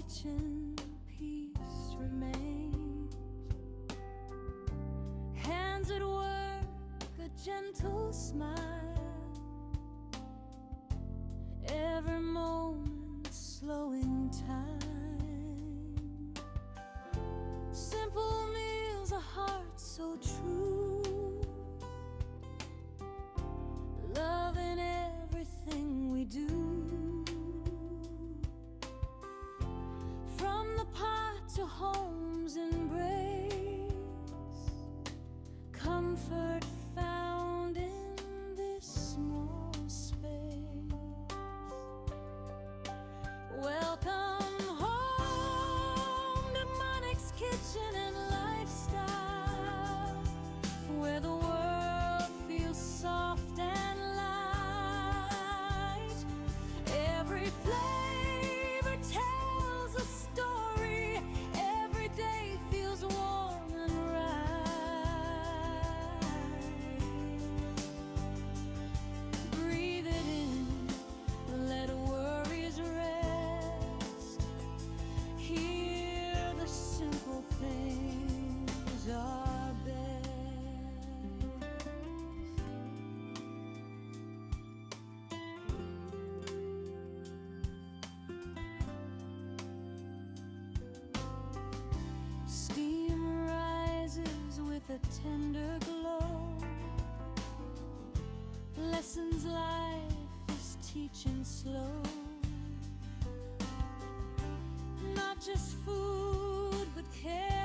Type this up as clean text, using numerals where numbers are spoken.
kitchen, peace remains. Hands at work, a gentle smile, every moment slowing time. Simple meals, a heart so true, love in everything we do. From the pot to home's embrace, comfort found in this small space. Welcome home to MonixKitchen and lifestyle, where the world feels soft and light. Every flavor tells a story, every day feels warm and right. Breathe it in, let worries rest. Here the simple things are best. Steam rises with a tender glow, lessons life is teaching slow. Not just food, but care.